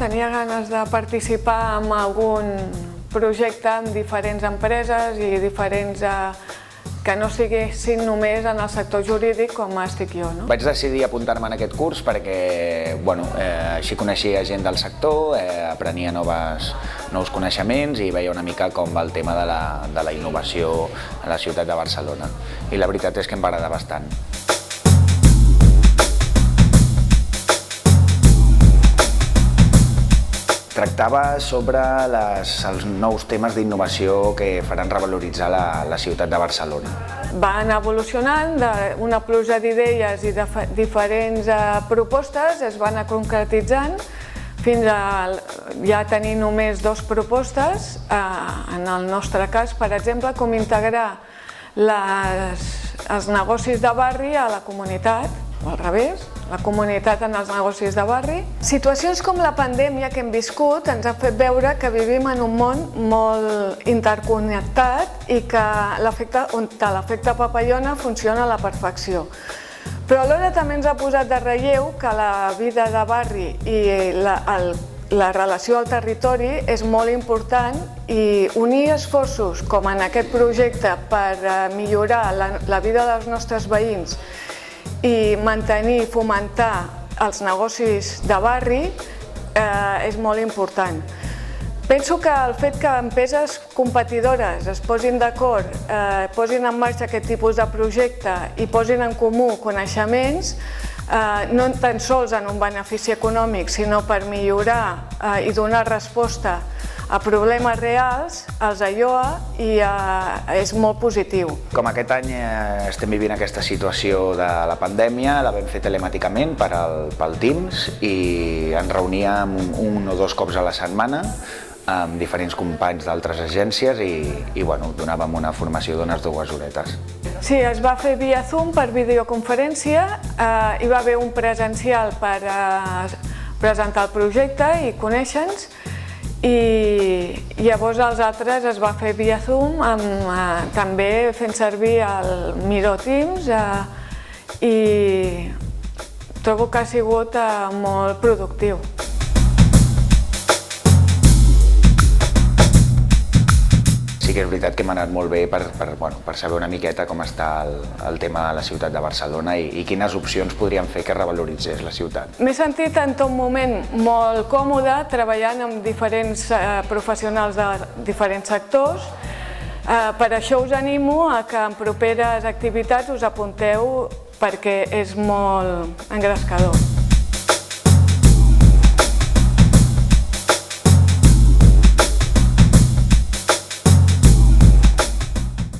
tenia ganes de participar en algun projecte amb diferents empreses i diferents que no siguessin només en el sector jurídic com estic jo. Vaig decidir apuntar-me en aquest curs perquè així coneixia gent del sector, aprenia nous coneixements i veia una mica com va el tema de la innovació a la ciutat de Barcelona. I la veritat és que em va agradar bastant. Tractava sobre els nous temes d'innovació que faran revaloritzar la ciutat de Barcelona. Van evolucionant d'una pluja d'idees i de diferents propostes, es van anar concretitzant fins a ja tenir només 2 propostes. En el nostre cas, per exemple, com integrar els negocis de barri a la comunitat, o al revés, la comunitat en els negocis de barri. Situacions com la pandèmia que hem viscut ens han fet veure que vivim en un món molt interconnectat i que l'efecte papallona funciona a la perfecció. Però alhora també ens ha posat de relleu que la vida de barri i la relació al territori és molt important i unir esforços com en aquest projecte per millorar la vida dels nostres veïns i mantenir i fomentar els negocis de barri és molt important. Penso que el fet que empreses competidores es posin d'acord, posin en marxa aquest tipus de projecte i posin en comú coneixements, no tan sols en un benefici econòmic, sinó per millorar i donar resposta a problemes reals, els alloa i és molt positiu. Com aquest any estem vivint aquesta situació de la pandèmia, la vam fer telemàticament pel Teams i ens reuníem 1 o 2 cops a la setmana amb diferents companys d'altres agències i donàvem una formació d'unes 2 horetes. Sí, es va fer via Zoom per videoconferència, hi va haver un presencial per presentar el projecte i conèixer-nos, i llavors els altres es va fer via Zoom, també fent servir el Miro Teams, i trobo que ha sigut molt productiu. Sí que és veritat que m'ha anat molt bé per saber una miqueta com està el tema de la ciutat de Barcelona i quines opcions podríem fer que revaloritzés la ciutat. M'he sentit en tot moment molt còmode treballant amb diferents professionals de diferents sectors. Per això us animo a que en properes activitats us apunteu perquè és molt engrescador.